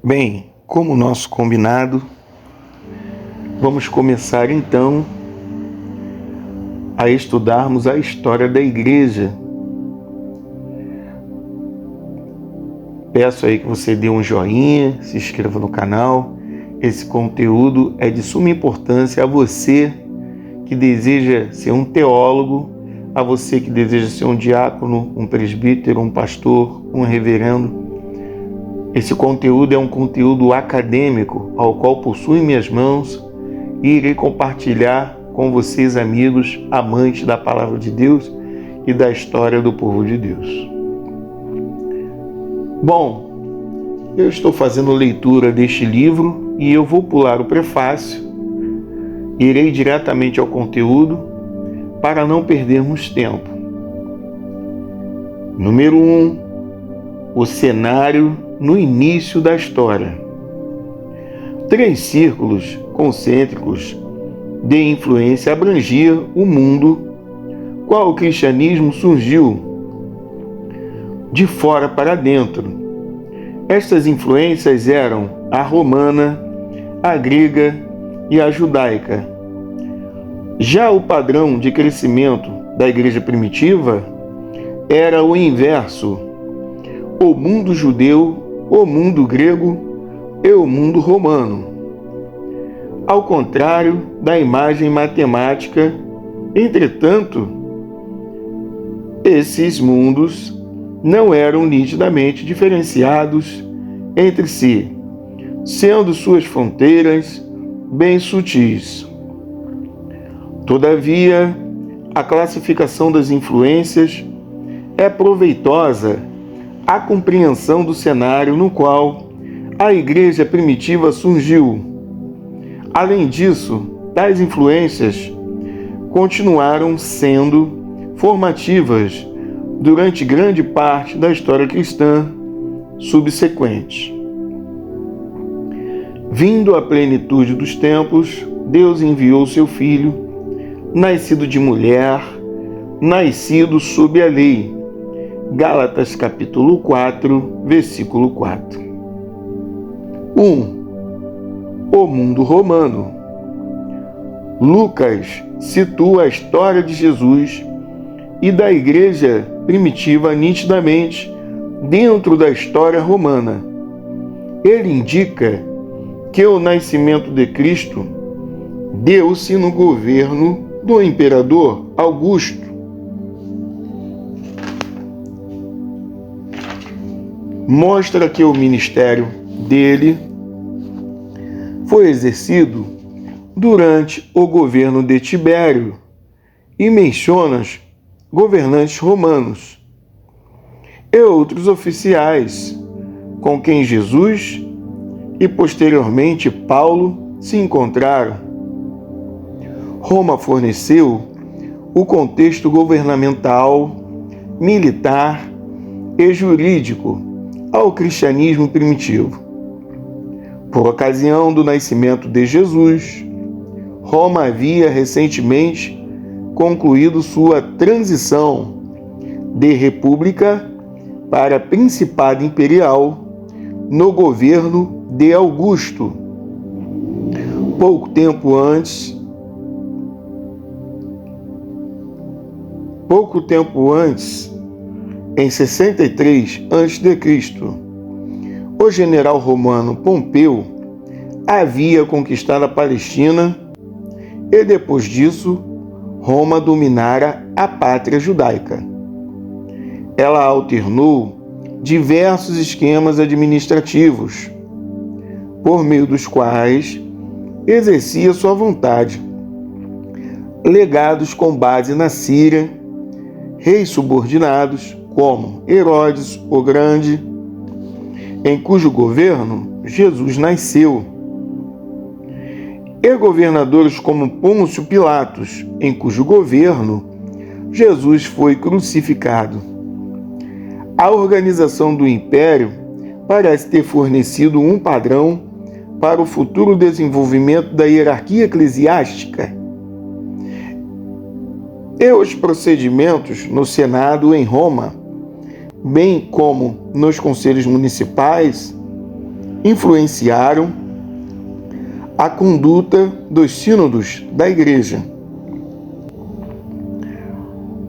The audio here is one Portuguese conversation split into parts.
Bem, como nosso combinado, vamos começar então a estudarmos a história da igreja. Peço aí que você dê um joinha, se inscreva no canal. Esse conteúdo é de suma importância a você que deseja ser um teólogo, a você que deseja ser um diácono, um presbítero, um pastor, um reverendo. Esse conteúdo é um conteúdo acadêmico, ao qual possuo em minhas mãos e irei compartilhar com vocês, amigos, amantes da palavra de Deus e da história do povo de Deus. Bom, eu estou fazendo leitura deste livro e eu vou pular o prefácio, irei diretamente ao conteúdo para não perdermos tempo. Número 1. O cenário no início da história. 3 círculos concêntricos de influência abrangiam o mundo, qual o cristianismo surgiu de fora para dentro. Estas influências eram a romana, a grega e a judaica. Já o padrão de crescimento da igreja primitiva era o inverso: o mundo judeu, o mundo grego e o mundo romano. Ao contrário da imagem matemática, entretanto, esses mundos não eram nitidamente diferenciados entre si, sendo suas fronteiras bem sutis. Todavia, a classificação das influências é proveitosa à compreensão do cenário no qual a igreja primitiva surgiu. Além disso, tais influências continuaram sendo formativas durante grande parte da história cristã subsequente. Vindo à plenitude dos tempos, Deus enviou seu Filho, nascido de mulher, nascido sob a lei. Gálatas capítulo 4, versículo 4. 1. O mundo romano. Lucas situa a história de Jesus e da igreja primitiva nitidamente dentro da história romana. Ele indica que o nascimento de Cristo deu-se no governo do imperador Augusto. Mostra que o ministério dele foi exercido durante o governo de Tibério e menciona governantes romanos e outros oficiais com quem Jesus e posteriormente Paulo se encontraram. Roma forneceu o contexto governamental, militar e jurídico ao cristianismo primitivo. Por ocasião do nascimento de Jesus, Roma havia recentemente concluído sua transição de república para principado imperial no governo de Augusto. Pouco tempo antes, em 63 a.C., o general romano Pompeu havia conquistado a Palestina e depois disso Roma dominara a pátria judaica. Ela alternou diversos esquemas administrativos, por meio dos quais exercia sua vontade, legados com base na Síria, reis subordinados como Herodes o Grande, em cujo governo Jesus nasceu, e governadores como Pôncio Pilatos, em cujo governo Jesus foi crucificado. A organização do império parece ter fornecido um padrão para o futuro desenvolvimento da hierarquia eclesiástica e os procedimentos no Senado em Roma, bem como nos conselhos municipais, influenciaram a conduta dos sínodos da Igreja.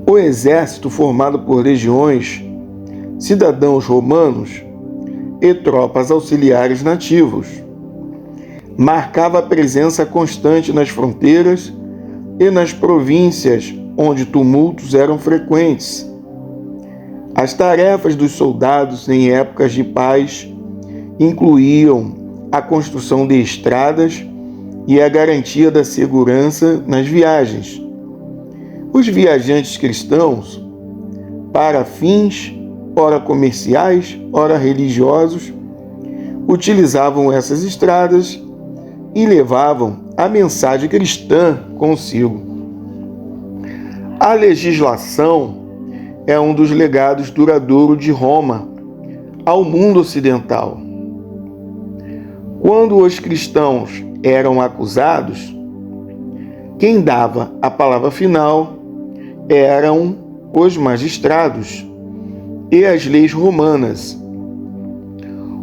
O exército, formado por legiões, cidadãos romanos e tropas auxiliares nativos, marcava a presença constante nas fronteiras e nas províncias onde tumultos eram frequentes. As tarefas dos soldados em épocas de paz incluíam a construção de estradas e a garantia da segurança nas viagens. Os viajantes cristãos, para fins ora comerciais, ora religiosos, utilizavam essas estradas e levavam a mensagem cristã consigo. A legislação é um dos legados duradouros de Roma ao mundo ocidental. Quando os cristãos eram acusados, quem dava a palavra final eram os magistrados e as leis romanas.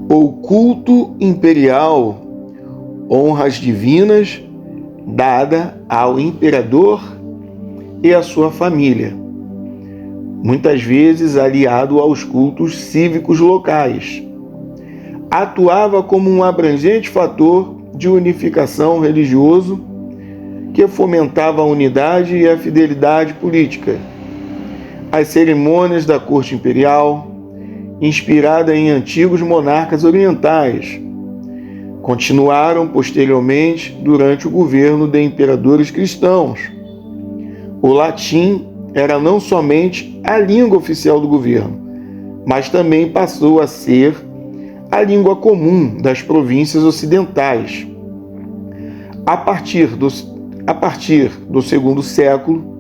O culto imperial, honras divinas dada ao imperador e à sua família, muitas vezes aliado aos cultos cívicos locais. Atuava como um abrangente fator de unificação religioso que fomentava a unidade e a fidelidade política. As cerimônias da corte imperial, inspirada em antigos monarcas orientais, continuaram posteriormente durante o governo de imperadores cristãos. O latim era não somente a língua oficial do governo, mas também passou a ser a língua comum das províncias ocidentais. A partir do segundo século,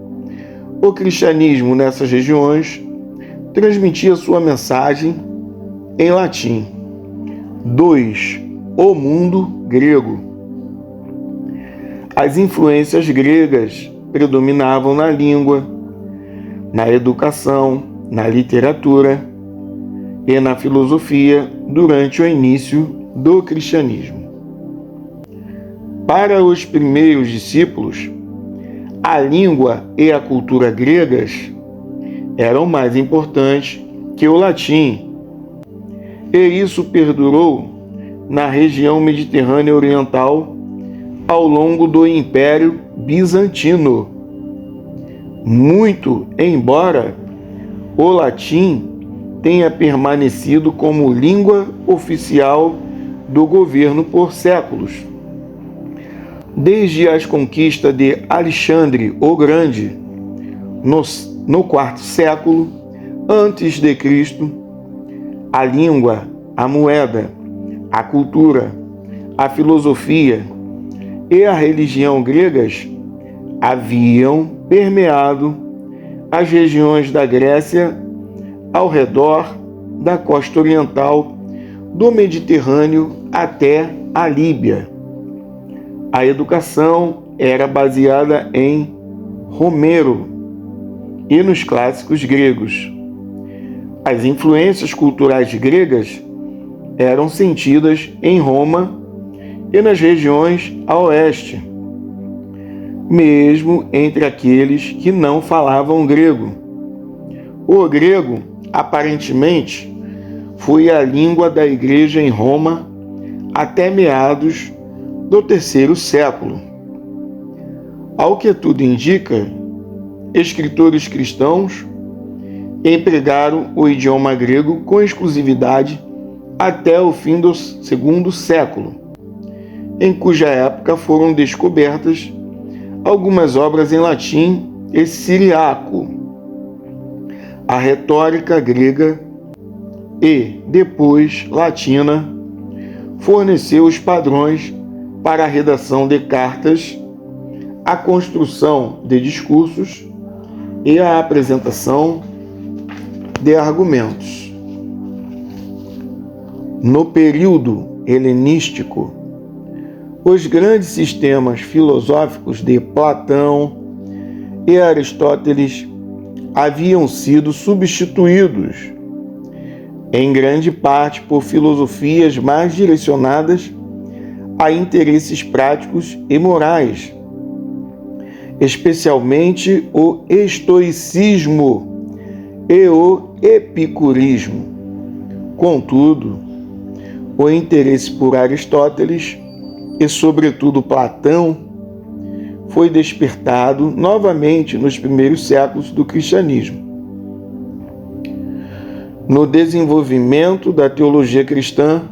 o cristianismo nessas regiões transmitia sua mensagem em latim. 2. O mundo grego. As influências gregas predominavam na língua, na educação, na literatura e na filosofia durante o início do cristianismo. Para os primeiros discípulos, a língua e a cultura gregas eram mais importantes que o latim, e isso perdurou na região mediterrânea oriental ao longo do Império Bizantino. Muito embora o latim tenha permanecido como língua oficial do governo por séculos. Desde as conquistas de Alexandre o Grande, no quarto século antes de Cristo, a língua, a moeda, a cultura, a filosofia e a religião gregas haviam permeado as regiões da Grécia ao redor da costa oriental do Mediterrâneo até a Líbia. A educação era baseada em Homero e nos clássicos gregos. As influências culturais gregas eram sentidas em Roma e nas regiões a oeste, mesmo entre aqueles que não falavam grego. O grego, aparentemente, foi a língua da igreja em Roma até meados do terceiro século. Ao que tudo indica, escritores cristãos empregaram o idioma grego com exclusividade até o fim do segundo século, em cuja época foram descobertas algumas obras em latim e siriaco. A retórica grega e, depois, latina forneceu os padrões para a redação de cartas, a construção de discursos e a apresentação de argumentos. No período helenístico, os grandes sistemas filosóficos de Platão e Aristóteles haviam sido substituídos em grande parte por filosofias mais direcionadas a interesses práticos e morais, especialmente o estoicismo e o epicurismo. Contudo, o interesse por Aristóteles e, sobretudo, Platão foi despertado novamente nos primeiros séculos do cristianismo. No desenvolvimento da teologia cristã,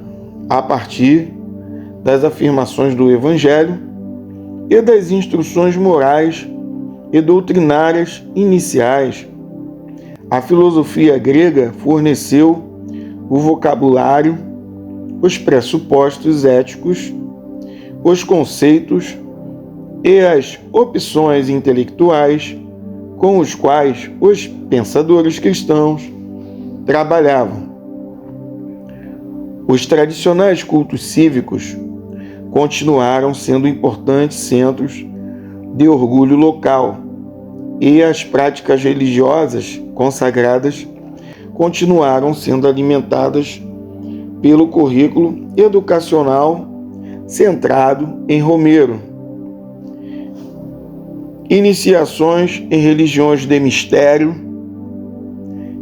a partir das afirmações do Evangelho e das instruções morais e doutrinárias iniciais, a filosofia grega forneceu o vocabulário, os pressupostos éticos, os conceitos e as opções intelectuais com os quais os pensadores cristãos trabalhavam. Os tradicionais cultos cívicos continuaram sendo importantes centros de orgulho local e as práticas religiosas consagradas continuaram sendo alimentadas pelo currículo educacional centrado em Romero. Iniciações em religiões de mistério,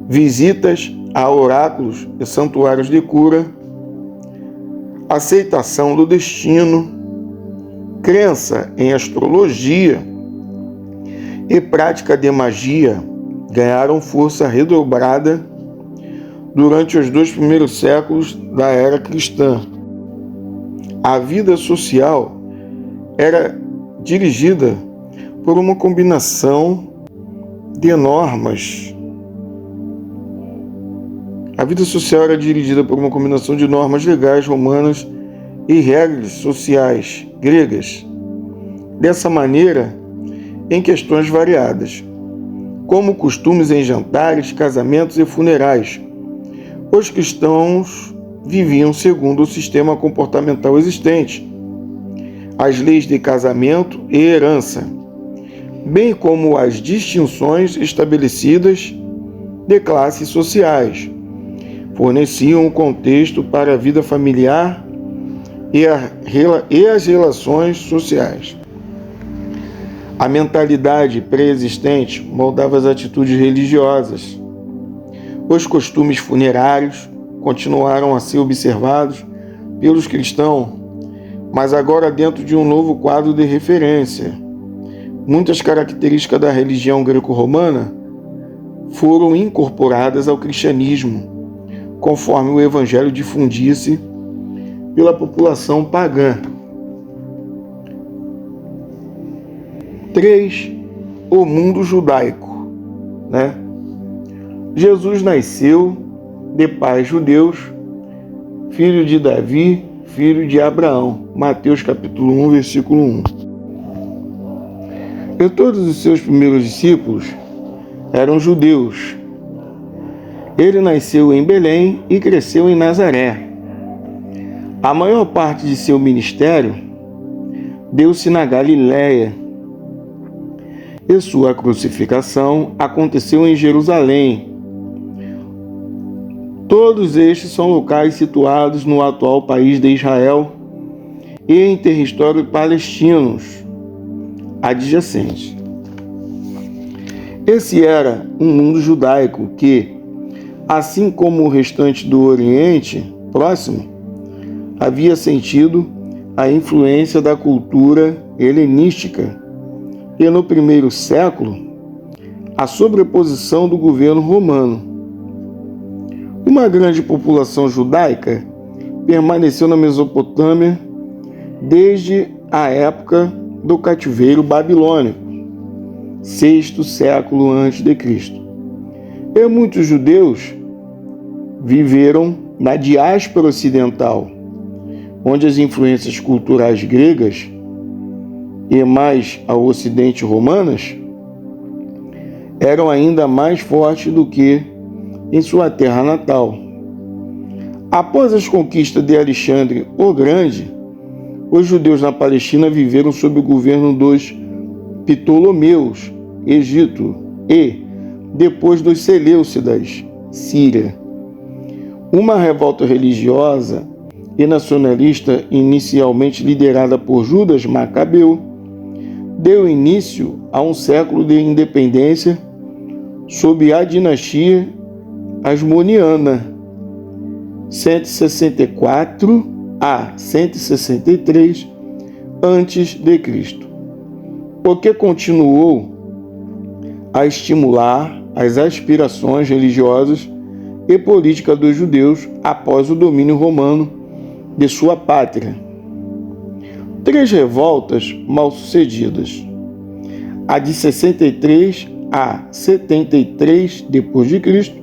visitas a oráculos e santuários de cura, aceitação do destino, crença em astrologia e prática de magia ganharam força redobrada durante os 2 primeiros séculos da era cristã. A vida social era dirigida por uma combinação de normas. A vida social era dirigida por uma combinação de normas legais romanas e regras sociais gregas. Dessa maneira, em questões variadas, como costumes em jantares, casamentos e funerais, os cristãos viviam segundo o sistema comportamental existente, as leis de casamento e herança, bem como as distinções estabelecidas de classes sociais, forneciam um contexto para a vida familiar e as relações sociais. A mentalidade pré-existente moldava as atitudes religiosas. Os costumes funerários continuaram a ser observados pelos cristãos, mas agora dentro de um novo quadro de referência. Muitas características da religião greco-romana foram incorporadas ao cristianismo, conforme o evangelho difundisse pela população pagã. 3. O mundo judaico. Jesus nasceu de pais judeus, filho de Davi, filho de Abraão. Mateus capítulo 1, versículo 1. E todos os seus primeiros discípulos eram judeus. Ele nasceu em Belém e cresceu em Nazaré. A maior parte de seu ministério deu-se na Galiléia, e sua crucificação aconteceu em Jerusalém. Todos estes são locais situados no atual país de Israel e em territórios palestinos adjacentes. Esse era um mundo judaico que, assim como o restante do Oriente Próximo, havia sentido a influência da cultura helenística e, no primeiro século, a sobreposição do governo romano. Uma grande população judaica permaneceu na Mesopotâmia desde a época do cativeiro babilônico, sexto século a.C. E muitos judeus viveram na diáspora ocidental, onde as influências culturais gregas e mais ao ocidente romanas eram ainda mais fortes do que em sua terra natal. Após as conquistas de Alexandre o Grande, os judeus na Palestina viveram sob o governo dos Ptolomeus, Egito, e, depois, dos Seleucidas, Síria. Uma revolta religiosa e nacionalista, inicialmente liderada por Judas Macabeu, deu início a um século de independência sob a dinastia Hasmoneana, 164 a 163 a.C., o que continuou a estimular as aspirações religiosas e políticas dos judeus após o domínio romano de sua pátria. 3 revoltas mal-sucedidas: a de 63 a 73 d.C.,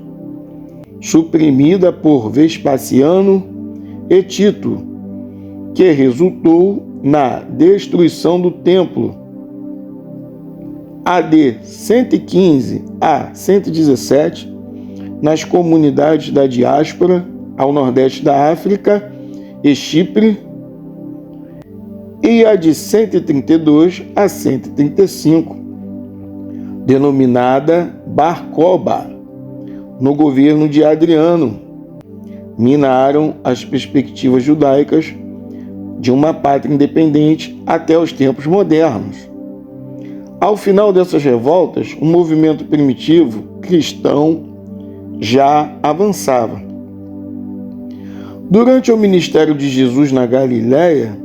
suprimida por Vespasiano e Tito, que resultou na destruição do templo. A de 115 a 117, nas comunidades da diáspora ao nordeste da África e Chipre, e a de 132 a 135, denominada Bar Kokhba, no governo de Adriano, minaram as perspectivas judaicas de uma pátria independente até os tempos modernos. Ao final dessas revoltas, o movimento primitivo cristão já avançava. Durante o ministério de Jesus na Galiléia,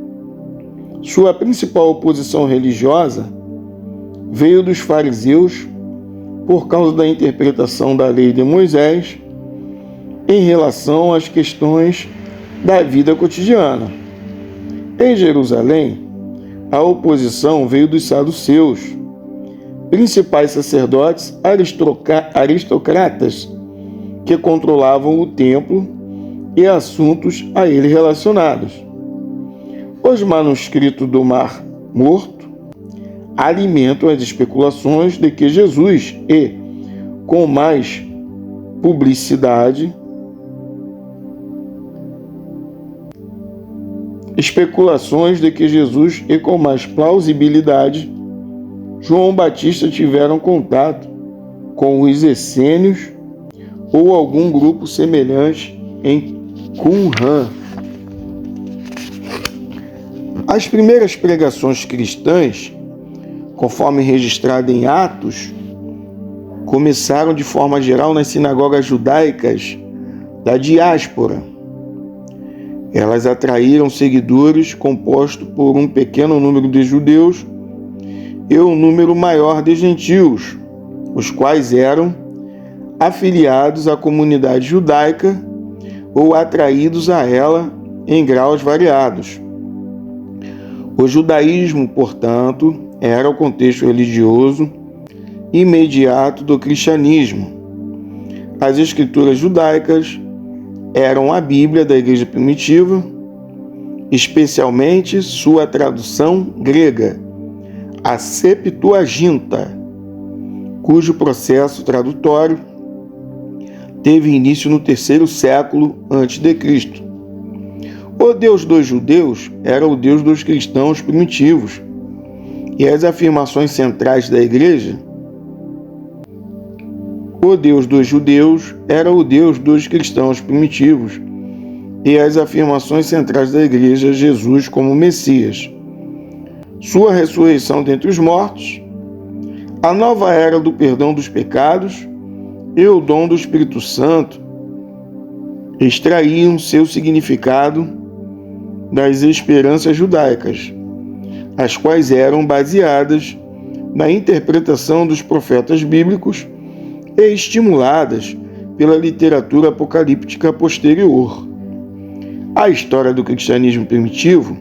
sua principal oposição religiosa veio dos fariseus por causa da interpretação da lei de Moisés em relação às questões da vida cotidiana. Em Jerusalém, a oposição veio dos saduceus, principais sacerdotes aristocratas que controlavam o templo e assuntos a ele relacionados. Os manuscritos do Mar Morto alimentam as especulações de que Jesus com mais publicidade, com mais plausibilidade, João Batista tiveram contato com os essênios ou algum grupo semelhante em Qumran. As primeiras pregações cristãs, conforme registrado em Atos, começaram de forma geral nas sinagogas judaicas da diáspora. Elas atraíram seguidores composto por um pequeno número de judeus e um número maior de gentios, os quais eram afiliados à comunidade judaica ou atraídos a ela em graus variados. O judaísmo, portanto, era o contexto religioso imediato do cristianismo. As escrituras judaicas eram a Bíblia da Igreja primitiva, especialmente sua tradução grega, a Septuaginta, cujo processo tradutório teve início no 3º século a.C. O Deus dos judeus era o Deus dos cristãos primitivos, e as afirmações centrais da Igreja. O Deus dos judeus era o Deus dos cristãos primitivos, e as afirmações centrais da Igreja, Jesus como Messias, sua ressurreição dentre os mortos, a nova era do perdão dos pecados e o dom do Espírito Santo extraíam seu significado das esperanças judaicas, as quais eram baseadas na interpretação dos profetas bíblicos e estimuladas pela literatura apocalíptica posterior. A história do cristianismo primitivo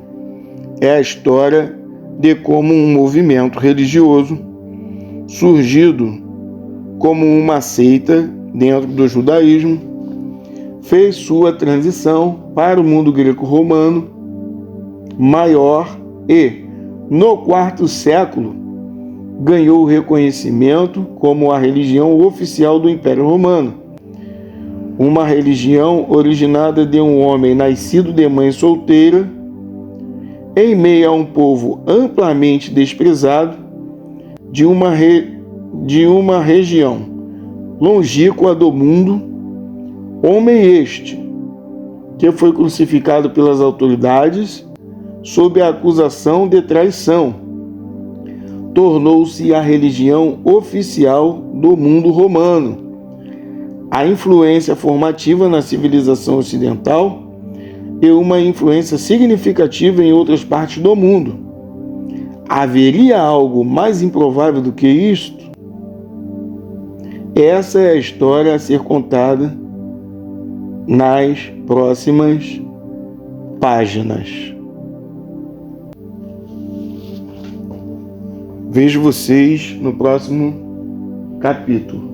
é a história de como um movimento religioso, surgido como uma seita dentro do judaísmo, fez sua transição para o mundo greco-romano maior e, no 4º século, ganhou reconhecimento como a religião oficial do Império Romano, uma religião originada de um homem nascido de mãe solteira, em meio a um povo amplamente desprezado de uma região longínqua do mundo, homem este que foi crucificado pelas autoridades sob a acusação de traição. Tornou-se a religião oficial do mundo romano. A influência formativa na civilização ocidental e uma influência significativa em outras partes do mundo. Haveria algo mais improvável do que isto? Essa é a história a ser contada nas próximas páginas. Vejo vocês no próximo capítulo.